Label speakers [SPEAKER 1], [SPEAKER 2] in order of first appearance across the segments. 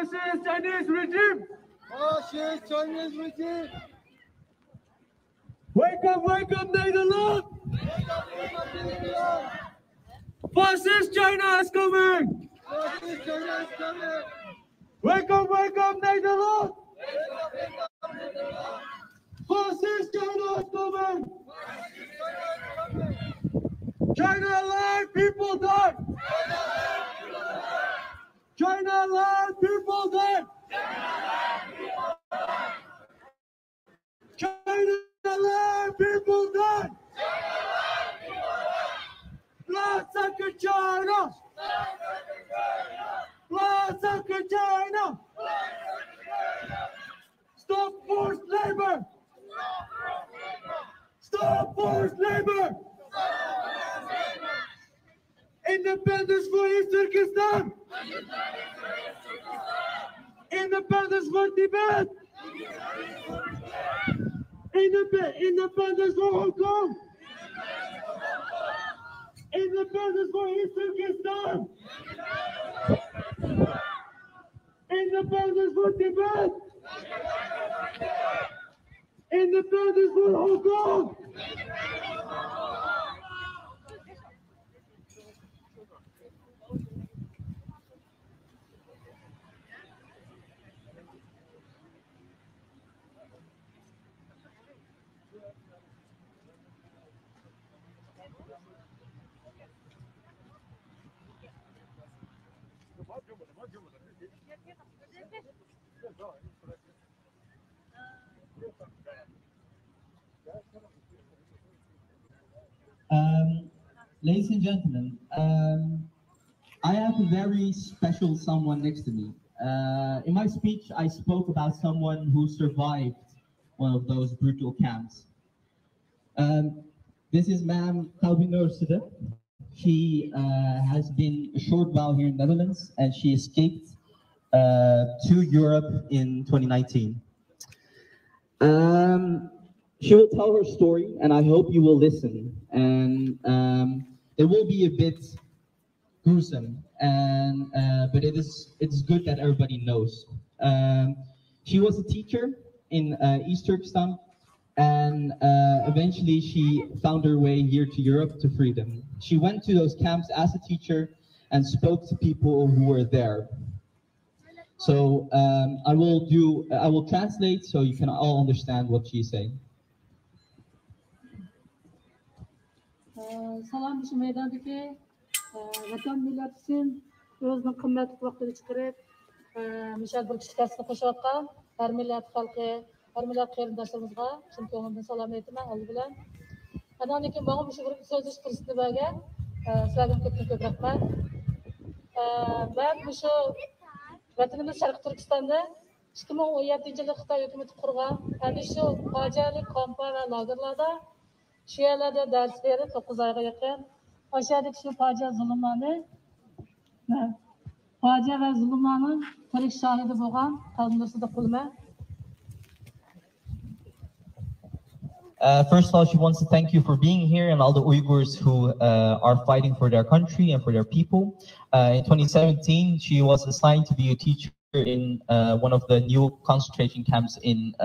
[SPEAKER 1] Fascist Chinese regime!
[SPEAKER 2] Fascist Chinese regime!
[SPEAKER 1] Wake up, Netherlands! Fascist China is coming!
[SPEAKER 2] Fascist China is coming!
[SPEAKER 1] Wake up, Netherlands! Fascist China is coming! China alive, people dead! China alive, people dead! China alive, people dead! Blood sucker China! Blood sucker China! Stop forced labor! Stop forced labor! Independence for East Turkestan! Independence for Tibet! Independence for Hong Kong! Independence for East Turkestan! Independence for Tibet! Independence for Hong Kong!
[SPEAKER 3] Ladies and gentlemen, I have a very special someone next to me. In my speech, I spoke about someone who survived one of those brutal camps. This is Ma'am Calvin Orsede. She has been a short while here in the Netherlands, and she escaped to Europe in 2019. She will tell her story, and I hope you will listen. And it will be a bit gruesome, and but it's good that everybody knows. She was a teacher in East Turkestan, and eventually she found her way here to Europe to freedom. She went to those camps as a teacher and spoke to people who were there. So I will translate so you can all understand what she's saying.
[SPEAKER 4] Salam şu meydandaki vatan millet için özünün kıymetli vaktini çıkarıp Mişel bir kişilikasını koşuvatkan her millet halkı, her millet kıyırdaşlarımızga çünkü ondan salam etime aldı bilen. Anan ki bana şu bir söz iş kırısını belge sizlerden köpük rahmet. Ben şu vatanımız Şarkı Türkistan'da 2017 yılı Xitay hükümeti kurgan, yani şu faciali kampa ve lagerlarda şu yerlerde ders verip 9 ayga yakın aşağıdaki şu facia zulümlerini facia ve zulümlerinin tarih şahidi boğan tanrısı da kulme.
[SPEAKER 5] First of all, she wants to thank you for being here and all the Uyghurs who are fighting for their country and for their people. In 2017, she was assigned to be a teacher in one of the new concentration camps in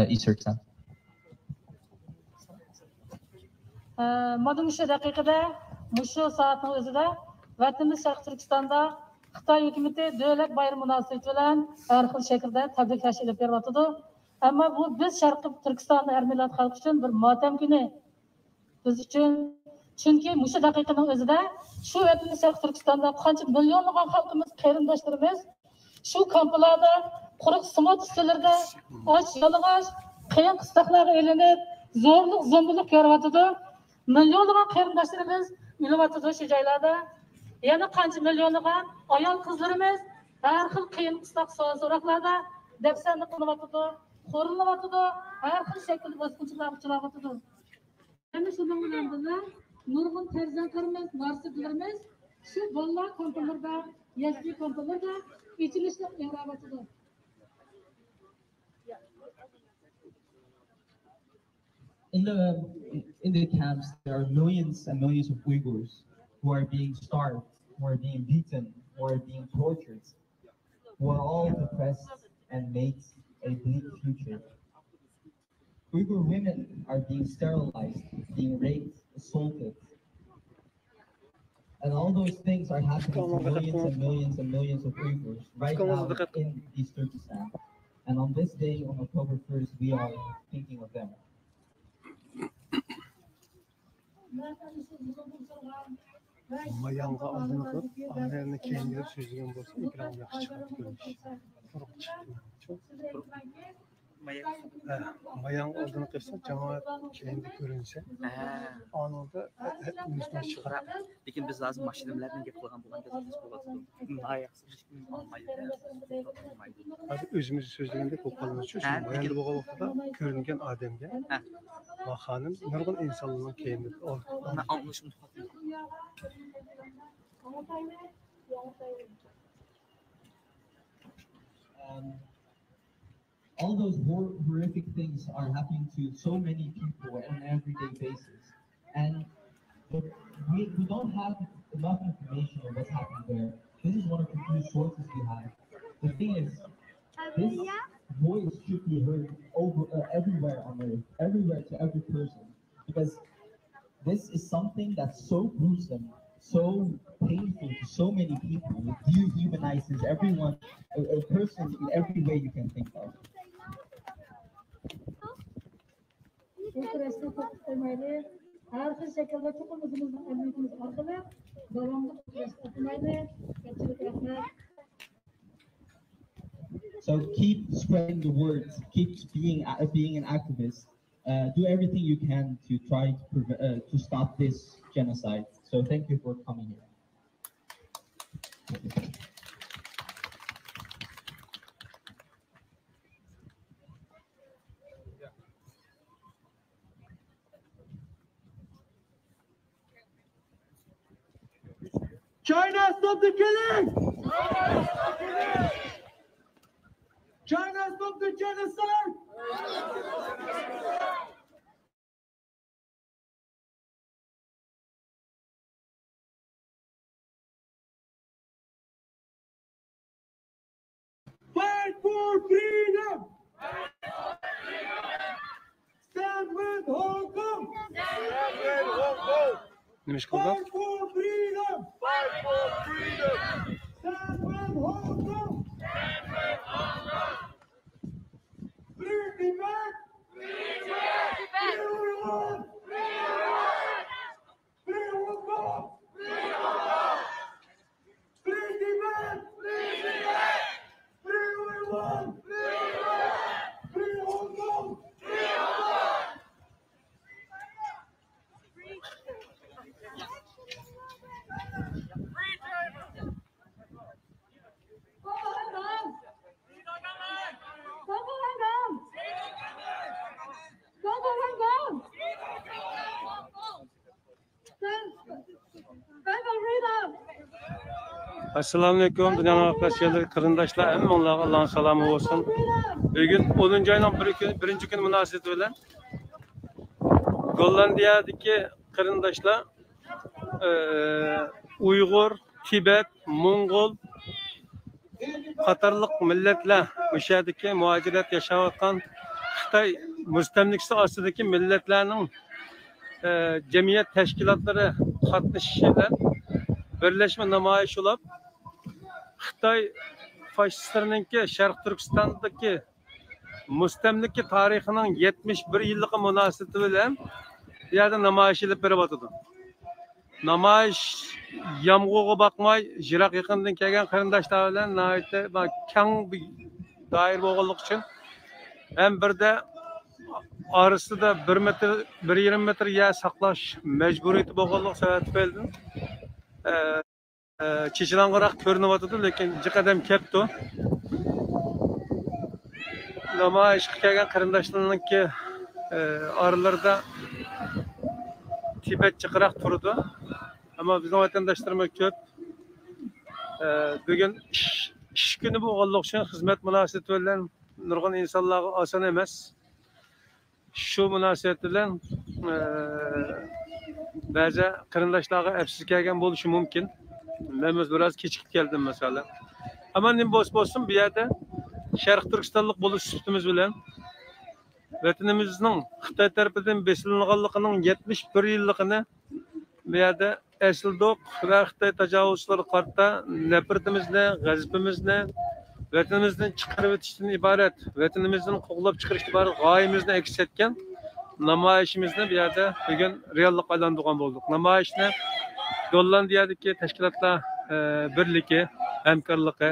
[SPEAKER 5] East Turkestan.
[SPEAKER 4] Madem şu dakikada, şu saatin özüde, vatanımız Şarkı Türkistan'da Xitay hükümeti devlet bayram münasebeti bilen her xil şekilde tebriklash ilib beryapti. Ama bu biz Şarkı Türkistan'da her millet halkı için bir matem günü. Biz için çünkü şu dakikanın özüde şu vatanımız Şarkı Türkistan'da qancha milyonlagan halkımız, qarindoshlarimiz şu kamplarda, quruq simot üstülerde aç, yalığaç, qiyin qisliqlarga elinib, zo'rliq, zo'mbilik ko'ryapti. Milyonlagan qarindoshlarimiz o'lyapti shu joylarda. Yana qancha milyonlagan ayol qizlarimiz har xil qiyin qisliq so'roqlarda dafsanlik qilyapti, qo'rilyapti, har xil shaklda bosqinchilarga uchrayapti. Yana shundan bilan birga nurg'un farzandlarimiz, varislarimiz shu bolalar kamplarda, yoshli kamplarda ichilishni o'rganyapti.
[SPEAKER 3] In the camps, there are millions and millions of Uyghurs who are being starved, who are being beaten, who are being tortured.
[SPEAKER 5] who are all depressed and made a bleak future. Uyghur women are being sterilized, being raped, assaulted. And all those things are happening to millions and millions and millions of Uyghurs right now in East Turkestan. And on this day, on October 1st, we are thinking of them.
[SPEAKER 6] Mayanga aldığını kılıp, ailelerine kendileri süzgün bolsa, ekran yakış çıkartıp görmüş. Kurup çıktı. Çok Mayang aldığını kılsa, cemaat kendi görünse, anında üstüne çıkar.
[SPEAKER 7] Lekin biz lazım maşinimlerden gep qilgan bo'lgan biz bo'lyapti. Layiqsiz hech kim olmaydi.
[SPEAKER 6] Hadi özümüzü sözlerinde kopalını şu. Mayanda bu vaqtda görüngen ademge, vaxanın nurgun insanlığının kendini
[SPEAKER 7] Ana anlaşım.
[SPEAKER 3] All those horrific things are happening to so many people on an everyday basis. And we don't have enough information on what's happening there. This is one of the few sources we have. The thing is, this voice should be heard everywhere on earth, everywhere to every person. Because this is something that's so gruesome, so painful to so many people. It dehumanizes everyone, a person in every way you can think of.
[SPEAKER 4] Her şekilde çok umudumuzun emniyetimiz arkalı, devamlı tutmaydı.
[SPEAKER 3] So keep spreading the word, keep being an activist. Do everything you can to try to stop this genocide. So thank you for coming here.
[SPEAKER 1] China, stop the killing! China, stop the genocide! Fight for freedom! Stand with Hong Kong!
[SPEAKER 6] Neymiş kaldı?
[SPEAKER 1] Fight for freedom!
[SPEAKER 2] Fight for freedom!
[SPEAKER 1] Stand with Hong Kong! Free Tibet! Free Taiwan! Free Hong Kong! Free Tibet! Free Taiwan! Free Hong Kong!
[SPEAKER 6] Assalamu alaikum, dünyanın arkadaşları, kırındaşlar, hem onlara Allah'ın selamı olsun. Bugün 10. ayının birinci günü münasebeti bilen Gollandiyadaki kırındaşlar, Uygur, Tibet, Mongol, Katarlık milletler, müşahedeki muhaciret yaşayan Xitay müstemlikisi astındaki milletlerinin cemiyet teşkilatları katlaşışıyla birleşme namayış olup Xitay faşistlerinki Şarkı Türkistan'daki müstemliki tarihinin 71 yıllık münasebeti bilen yerde namayış edip beribatıdı. Namayış yamğuğa bakmay, jirak yakından kelgen kırındaşlar bilen nahiyette kang bir dair boğulluk için hem bir de arası da 1-1,20 metre yer saklaş mecburiyeti boğulluk sebep beldim. Çeşilangırak görünüyordu, lekin cıkadem kepti. Namayışqa kelgan qarindoshlarninki oralarida Tibetcha qiraq turdi. Ammo bizning vatandoshlarimiz ko'p. Bugun ish kuni bo'lganligi uchun xizmat munosabati bilan nurg'un insonlarga oson emas. Shu munosabat bilan ba'zi qarindoshlarga afsus kelgan bo'lishi mumkin. Men biroz kechikib keldim masalan.
[SPEAKER 8] Ama ne bo'lsin bu yerda Sharq Turkistonlik bo'lish sifatimiz bilan vatanimizning Xitoy tarafidan besilganligining 71 yilligini bu yerda esildik va Xitoy tajovuzchilari qarta nafratimizni, g'azabimizni vatanimizdan chiqarib o'tishdan iborat, vatanimizdan qo'g'lab chiqarishdan iborat g'oyamizni aks etgan namoyishimizni bu yerda bugun reallikqa aylantirgan bo'ldik. Namoyishni Gollandiyadagi tashkilotlar birligi, hamkorligi,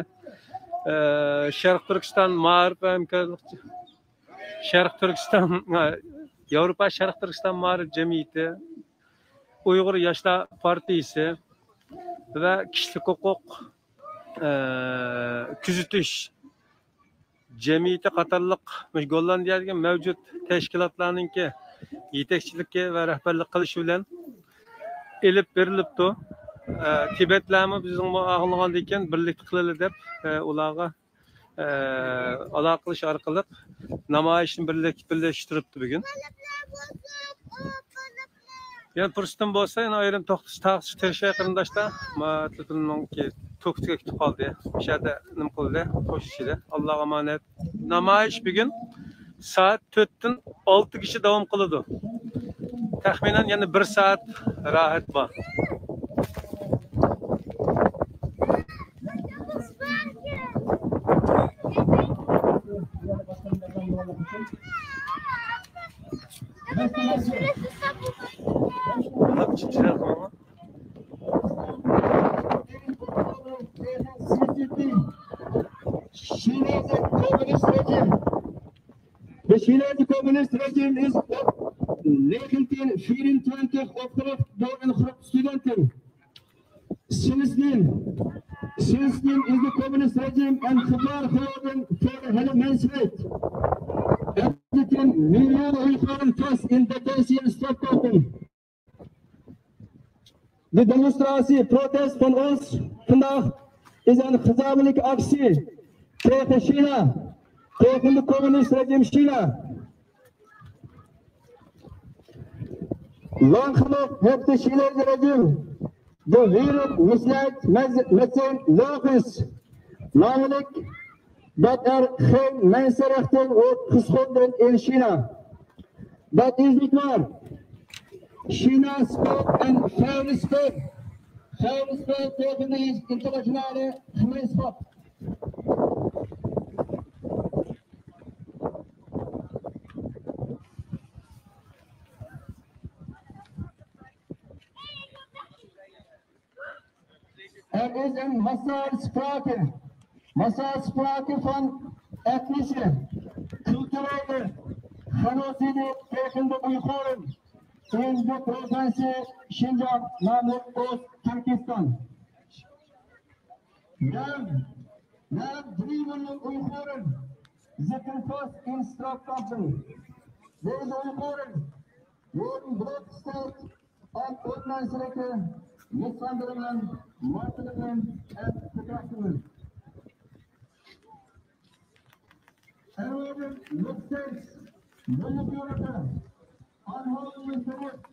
[SPEAKER 8] Sharq Turkiston ma'rif hamkorligi, Sharq Turkiston Yevropa Sharq Turkiston ma'rif jamiyati, Uyg'ur yoshlar partiyasi va kishilik huquq kuzatish jamiyati qatorliq Gollandiyadagi mavjud tashkilotlarningki yetakchiligi va rahbarlik qilishi bilan elib berilibdi. Tibetlarmi bizning ağlagan ekan birlikte qilaylik deb ularga aloqa qilish orqali namoyishni birlashtiribdi bugun. Yani fırsatım bo'lsa, yana ayrim to'xtash terishay qarindoshlar telefonimga to'xtatib ketib qoldi. O'sha yerda nima qildi? Qo'shishdi. Allohga omonat. Namoyish bugun soat 4 dan 6 gacha davom qiladi. Taxminan yana 1 soat rohat bor.
[SPEAKER 1] The Chinese communist regime is 1924 opgericht door een groep studenten. Sindsdien is de communist regime een gevaar geworden voor de hele mensheid. Er zitten miljoenen Uiguren vast in detentie en strafkampen. De demonstratie, protest van ons vandaag is een gezamenlijke actie tegen China, tegen de communist regime China. Lang genoeg heeft de Chinese regime de wereld misleid met zijn leugens, namelijk dat er geen mensenrechten wordt geschonden in China. Dat is niet waar. China speelt een vuile spel tegen de internationale gemeenschap. Er is een massaal sprake van etnische, culturele genocide tegen de Uiguren in de provincie Xinjiang, namelijk Oost-Turkestan. Ruim 3 miljoen Uiguren zitten vast in strafkampen. Deze Uiguren worden blootgesteld aan onmenselijke mishandelingen, martelingen en verkrachtingen. Er worden nog steeds miljoenen aanhoudingen verricht